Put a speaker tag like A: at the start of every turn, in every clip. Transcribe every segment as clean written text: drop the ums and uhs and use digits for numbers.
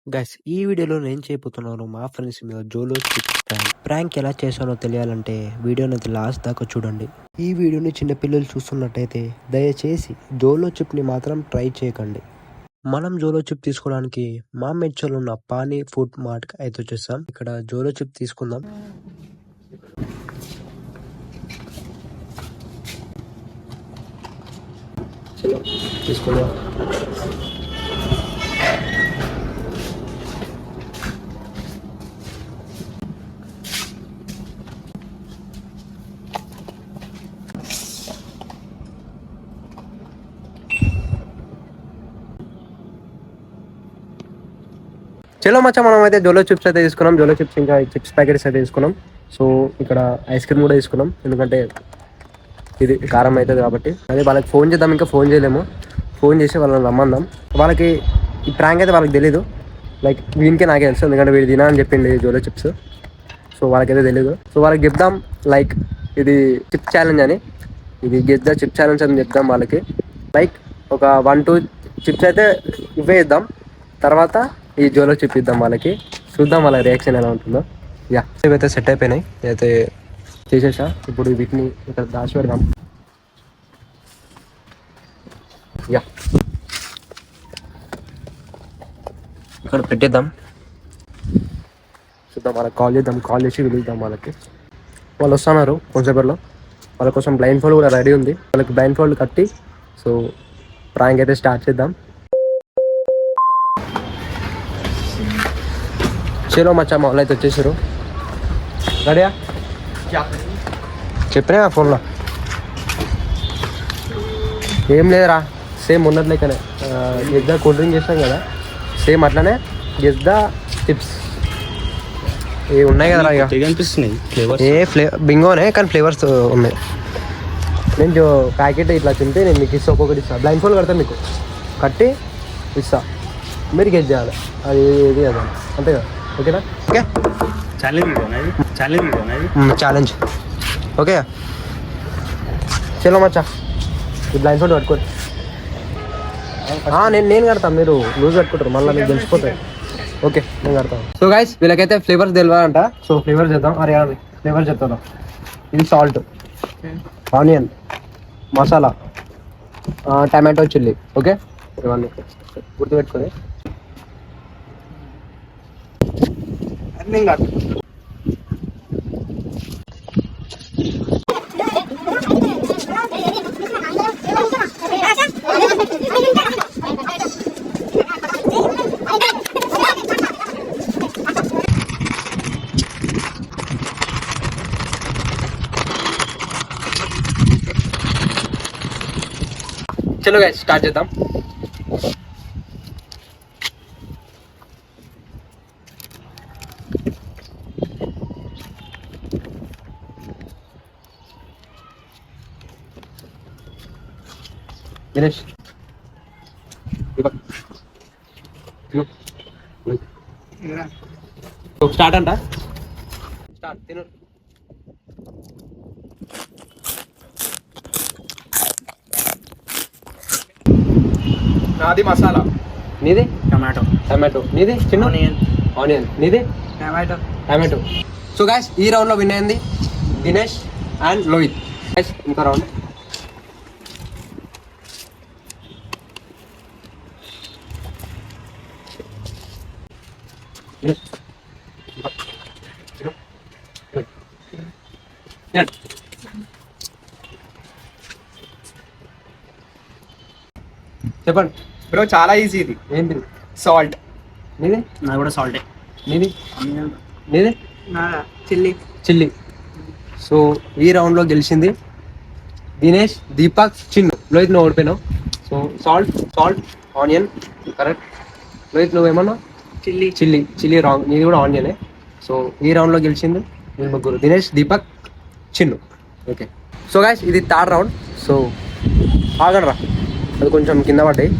A: Guys ఈ వీడియోలో నేను చేయబోతున్నాను మా ఫ్రెండ్స్ మీద జోలో చిప్స్ ప్రాంక్ ఎలా చేశానో తెలియాలంటే వీడియోని లాస్ట్ దాకా చూడండి. ఈ వీడియోని చిన్నపిల్లలు చూస్తున్నట్టయితే దయచేసి జోలో చిప్ని మాత్రం ట్రై చేయకండి. మనం జోలో చిప్ తీసుకోవడానికి మా మెచ్చలో ఉన్న పానీ ఫుడ్ మార్ట్ అయితే వచ్చేసాం. ఇక్కడ జోలో చిప్ తీసుకుందాం. తీసుకుందాం. చలో మచ్చా, మనం అయితే జోలో చిప్స్ అయితే తీసుకున్నాం. జోలో చిప్స్ ఇంకా చిప్స్ ప్యాకెట్స్ అయితే తీసుకున్నాం. సో ఇక్కడ ఐస్ క్రీమ్ కూడా తీసుకున్నాం, ఎందుకంటే ఇది కారం అవుతుంది కాబట్టి. అదే వాళ్ళకి ఫోన్ చేద్దాం, ఇంకా ఫోన్ చేయలేము. ఫోన్ చేసి వాళ్ళని రమ్మందాం. వాళ్ళకి ఈ ప్రాంక్ అయితే వాళ్ళకి తెలీదు, లైక్ వీనికే నాకే తెలుసు, ఎందుకంటే వీడు తినా అని చెప్పింది జోలో చిప్స్. సో వాళ్ళకైతే తెలీదు. సో వాళ్ళకి చెప్దాం లైక్ ఇది చిప్ ఛాలెంజ్ అని, ఇది గెస్ ద చిప్ ఛాలెంజ్ అని చెప్దాం వాళ్ళకి. లైక్ ఒక 1-2 చిప్స్ అయితే ఇవే ఇద్దాం, తర్వాత ఈ జోలో చిప్ ఇద్దాం వాళ్ళకి. చూద్దాం వాళ్ళ రియాక్షన్ ఎలా ఉంటుందో. యా, ఇవైతే సెట్ అయిపోయినాయి, అయితే చేసేసా. ఇప్పుడు వీటిని ఇక్కడ దాచి పెడదాం. యా, ఇక్కడ పెట్టేద్దాం. చూద్దాం, వాళ్ళకి కాల్ చేద్దాం. కాల్ చేసి పిలుద్దాం వాళ్ళకి. వాళ్ళు వస్తున్నారు కొంచెంసేపట్లో. వాళ్ళ కోసం బ్లైండ్ ఫోల్డ్ కూడా రెడీ ఉంది. వాళ్ళకి బ్లైండ్ ఫోల్డ్ కట్టి సో ప్రాంక్ అయితే స్టార్ట్ చేద్దాం. చలో మచ్చా, మా వాళ్ళు అయితే వచ్చేసారు. రెడీయా? చెప్పినా ఫోన్లో ఏం లేదురా, సేమ్ ఉన్నది లెక్కనే. గెస్ ద కూల్ డ్రింక్ చేస్తాం కదా, సేమ్ అట్లానే గెస్ ద చిప్స్ ఏ ఉన్నాయి కదరా. ఇక అనిపిస్తున్నాయి బింగోనే, కానీ ఫ్లేవర్స్ ఉన్నాయి. నేను ప్యాకెట్ ఇట్లా తింటే నేను మీకు ఇస్తా, ఒక్కొక్కటి ఇస్తాను. బ్లైండ్ ఫోల్డ్ కడతా, మీకు కట్టి ఇస్తా, మీరు గెస్ చేయాలి. అది ఇది అదే, అంతే కదా? ఓకేనా? Okay, challenge okay. చలో మచ్చా, ఈ బ్లైండ్ ఫోల్డ్ కట్టుకోండి. నేను కడతాను, మీరు లూజ్ కట్టుకుంటారు, మళ్ళీ మీకు తెలిసిపోతాయి. ఓకే, నేను కడతాను. సో గైస్, వీళ్ళకైతే ఫ్లేవర్స్ తెలియాలంట. సో ఫ్లేవర్స్ చేద్దాం. అరే ఫ్లేవర్స్ చెప్తాను. ఇది salt, onion, masala, tomato, chilli. Okay, ఇవన్నీ గుర్తుపెట్టుకొని చలో గైస్, స్టార్ట్ చేద్దాం. దినేష్ స్టార్ట్ అంట. స్టార్ట్. తిను.
B: నాది మసాలా,
A: నీది
B: టమాటో,
A: నీది చిన్న ఆనియన్, నీది టమాటో. సో గైస్, ఈ రౌండ్ లో విన్ అయింది దినేష్ అండ్ లోహిత్. గైస్, ఇంకో రౌండ్. చెప్పండి
B: బ్రో, చాలా ఈజీ ఇది.
A: ఏంటి?
B: సాల్ట్.
A: నీది?
C: నాది కూడా సాల్టే.
A: నీది? నీది? చిల్లీ. సో ఈ రౌండ్ లో గెలిచింది దినేష్, దీపక్, చిన్ను. లోహిత్ నువ్వు ఓడిపోయినావు. So salt, onion correct. Lohith నువ్వేమన్నా? Chilli wrong. నీది కూడా ఆనియనే. సో ఈ రౌండ్ లో గెలిచింది వీళ్ళు ముగ్గురు, Dinesh, Deepak, Chinnu. Okay, so guys, ఇది థర్డ్ రౌండ్. సో ఆగడరా, అది కొంచెం కింద పడ్డాయి,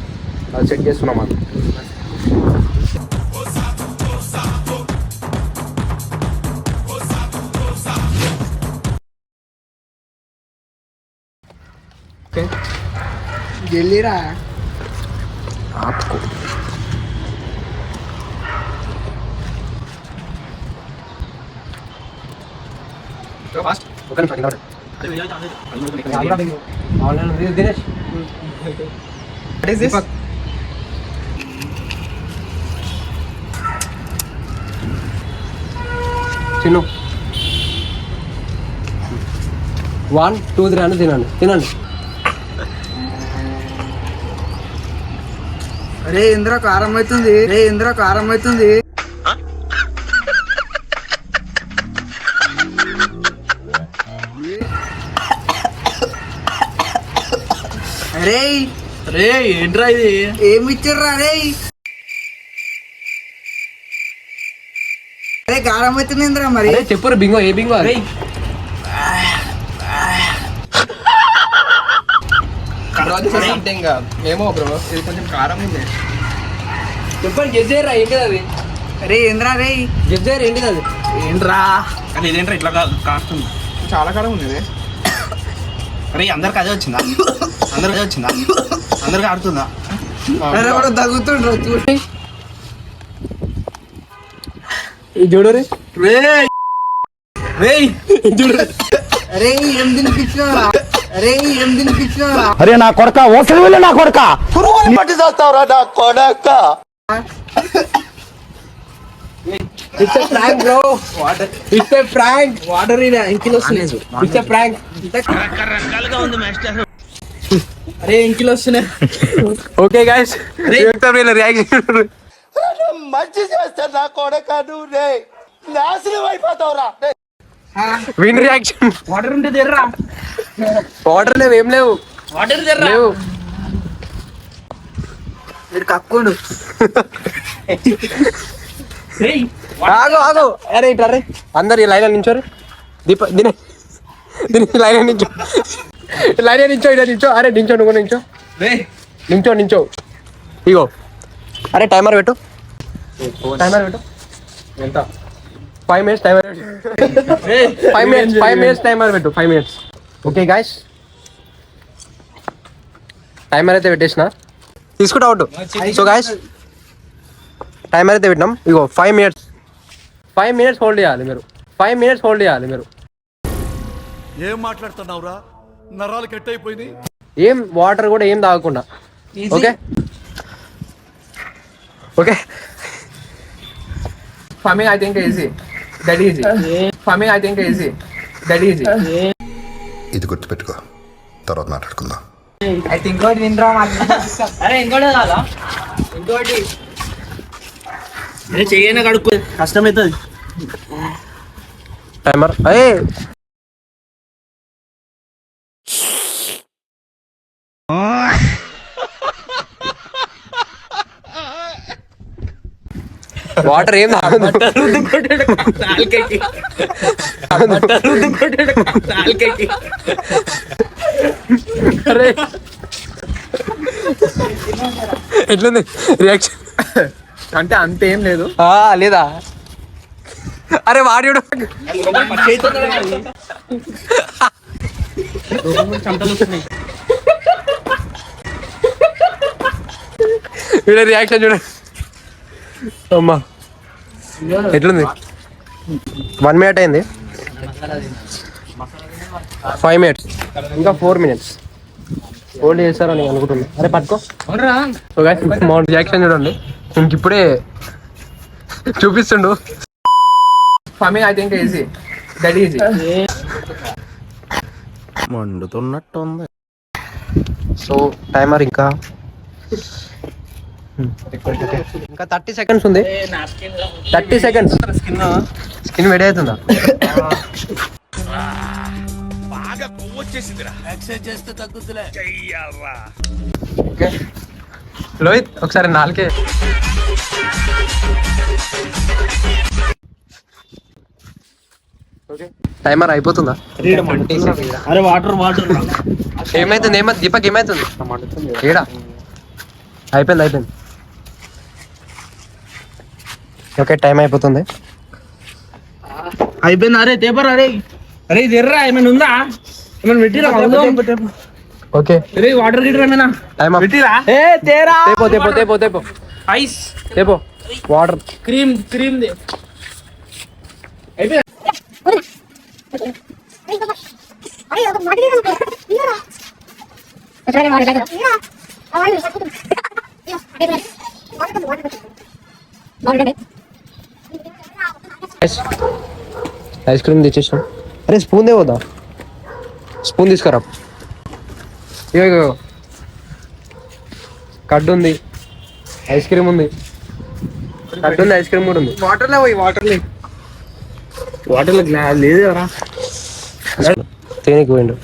A: అది సెట్ చేస్తున్నాం. అది ఓకే,
B: జల్లీరా.
A: ఆపుకో.
B: ఫాస్ట్.
A: ఒక నిమిషం నిలబడు. ఆన్లైన్ ఉంది, Dinesh.
B: What is this?
A: Deepak. Chinnu 1 2 3 అని తినండి.
C: అరే ఇంద్ర కారం అవుతుంది. అరే
D: అరే ఏంట్రా ఇది?
C: ఏమి ఇచ్చారా అరే? అరే కారం అవుతుంది ఇంద్ర మరి.
A: అరే చెప్పురు బింగో, ఏ బింగో అరే?
B: సంథింగ్ ఏమో బ్రో, ఇది కొంచెం కారం ఉంది.
A: చెప్పండి, గెస్ చేయరా ఏంటిది అది?
C: అరే ఇంద్ర రే
A: గెస్ చేయరా ఏంటిది అది?
D: ఏంట్రా కానీ ఇదేంట్రా ఇట్లా కాస్తుంది?
B: చాలా కారం ఉంది ఇది.
D: అరే అందరికి అదే వచ్చిందా? అందరికి ఆడుతుందా?
C: అరే కూడా తగ్గుతుండ్రు చూడండి.
A: ఇది చూడు రే.
C: అరే ఏం తినిపించినారా?
E: అరే నా కొడక ఓసలి వెళ్ళి నా కొడక పురుగుని పట్టి చేస్తావురా నా కొడక.
A: It's a prank, bro. It's a prank.
C: Water ఇంకిలో వస్తున్నాయి.
A: It's a prank.
D: రకరకాలుగా ఉంది మాస్టర్.
C: అరే ఇంకిలో వస్తున్నాయి.
A: Okay guys, reaction.
E: మంచి చేస్తా నా కొడక నువ్వు రే నాశనం అయిపోతావురా.
A: Win reaction.
C: వాటర్ ఉంటే తెర్రా.
A: వాటర్ లేవు, ఏం లేవు.
C: వాటర్ తెర్రా.
A: లేవు.
C: మీరు కక్కుండు.
A: ఆగు. అరే ఇట్లా రే, అందరు ఈ లైన్ నించోరు. దీని లైన్ నించో, ఇట్లా నించో. అరే నించో, నువ్వు నించో. ఇగో అరే టైమర్ పెట్టు. ఎంత? 5 minutes టైమర్ పెట్టు. 5 minutes టైమర్ పెట్టు. 5 minutes. ఓకే గాయస్, టైమర్ అయితే పెట్టేసిన, తీసుకుంటా అవుట్. సో గాయస్ టైమర్ అయితే పెట్టినాం. ఇగో 5 minutes హోల్డ్ చేయాలి మీరు. 5 minutes హోల్డ్ చేయాలి మీరు.
F: ఏం మాట్లాడుతున్నావురా? నరాలు కట్ అయిపోయింది.
A: ఏం వాటర్ కూడా ఏం తాగకుండా. Okay
B: farming I think easy, that easy.
G: ఇది గుర్తుపెట్టుకో, తర్వాత మాట్లాడుకుందాం.
C: అయితే ఇంకోటి తినరా. అరే ఇంకోటి కాదా? ఇంకోటి
D: చెయ్యనే కడుక్కో, కష్టమవుతుంది.
A: టైమర్ అయ్యే వాటర్ ఏం తాగదు. అరే ఎట్లుంది రియాక్షన్?
B: అంటే అంతేం లేదు.
A: లేదా? అరే వాడు వీడే రియాక్షన్ చూడండి. అమ్మా ఎట్లుంది? 1 minute అయింది, 5 minutes, ఇంకా 4 minutes హోల్డ్ చేస్తారని అనుకుంటున్నా. అరే పట్టుకో. సో గైస్ మా రియాక్షన్ చూడండి, ఇంక ఇప్పుడే చూపిస్తుండు.
B: Farming I think easy, that easy.
E: మండుతున్నట్టుంది.
A: సో టైమర్ ఇంకా 30 seconds ఉంది. 30 seconds. స్కిన్ వేడి అవుతుందా?
F: బాగా కొవ్వొచ్చేసిందిరా.
D: ఎక్సర్సైజ్ చేస్తే తగ్గుతులే.
A: ఓకే లోహిత్ ఒకసారి నాలుకే. టైమర్ అయిపోతుందా?
D: అరే వాటర్
A: ఏమైతుంది? దీపక్ ఏమైతుంది? ఏడా అయిపోయింది. ఓకే టైం అయిపోతుంది.
D: అయిపోయింది. అరే తేపర్. అరే ఇది ఎర్రా ఏమైనా ఉందా? ఏమైనా పెట్టిరా?
A: ఓకే
D: వాటర్ గిట్రా ఏమైనా
A: టైం
D: పెట్టిరా?
A: తేపో
D: ఐస్
A: తేపో వాటర్
D: క్రీమ్
A: ఐస్ క్రీమ్ తెచ్చేసాం. అరే స్పూన్ దేవద్దా, స్పూన్ తీసుకురా. ఇగో కడ్డు ఉంది, ఐస్ క్రీమ్ ఉంది, కడ్డు ఉంది, ఐస్ క్రీమ్ కూడా ఉంది.
B: వాటర్లో పోయి వాటర్లో
D: గ్లాస్ లేదు కదా.
A: తేనికి పోయిండు,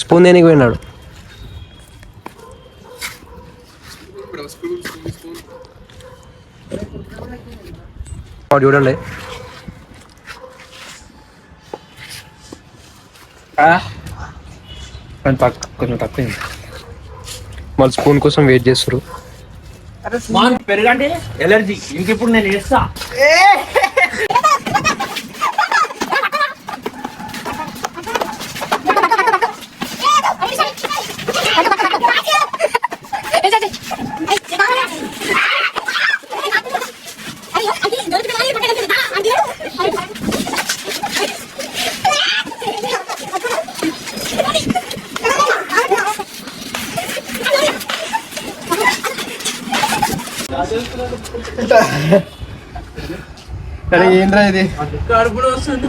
A: స్పూన్ దేనికి పోయినాడు. చూడండి
D: కొంచెం తక్కువ
A: వాళ్ళు స్పూన్ కోసం వెయిట్ చేస్తారు.
D: పెరగండి ఎలర్జీ. ఇంక ఇప్పుడు నేను చేస్తా.
B: అరే ఏంద్రా ఇది?
C: కడుపులో వస్తుంది.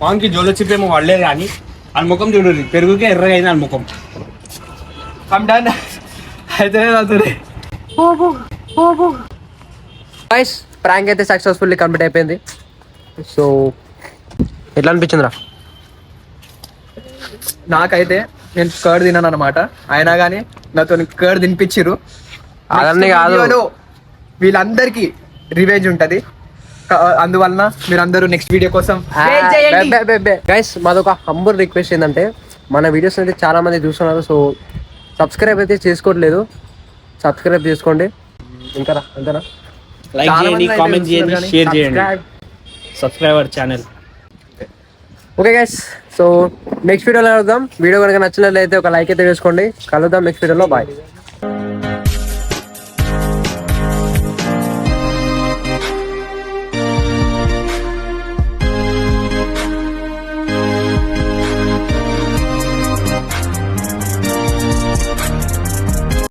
D: మామకి జోలో చిప్పేమో వాళ్ళేది కానీ ఆ ముఖం చూడండి, పెరుగుకే ఎర్రగా అయింది ఆ ముఖం.
B: అయితే
A: గైస్ ప్రాంక్ అయితే సక్సెస్ఫుల్లీ కంప్లీట్ అయిపోయింది. సో ఎట్లా అనిపించిందిరా?
B: నాకైతే నేను కర్డ్ తిన్నాను అనమాట, అయినా కానీ నాతో కర్డ్ తినిపించిర్రు.
A: అదన్నీ కాదు,
B: వీళ్ళందరికీ రివెంజ్ ఉంటది. అందువలన మీరు అందరూ నెక్స్ట్ వీడియో కోసం
A: గైస్ మాదొక హంబుల్ రిక్వెస్ట్ ఏంటంటే, మన వీడియోస్ అయితే చాలా మంది చూస్తున్నారు. సో సబ్స్క్రైబ్ అయితే చేసుకోవట్లేదు, సబ్స్క్రైబ్ చేసుకోండి. ఇంకా అంతేనా?
D: లైక్ చేయండి, కామెంట్ చేయండి, షేర్ చేయండి, subscribe our channel.
A: Okay guys, so next వీడియోలో కలుద్దాం. వీడియో కనుక నచ్చినట్లయితే ఒక లైక్ అయితే వేసుకోండి. కలుద్దాం నెక్స్ట్ వీడియోలో. బాయ్.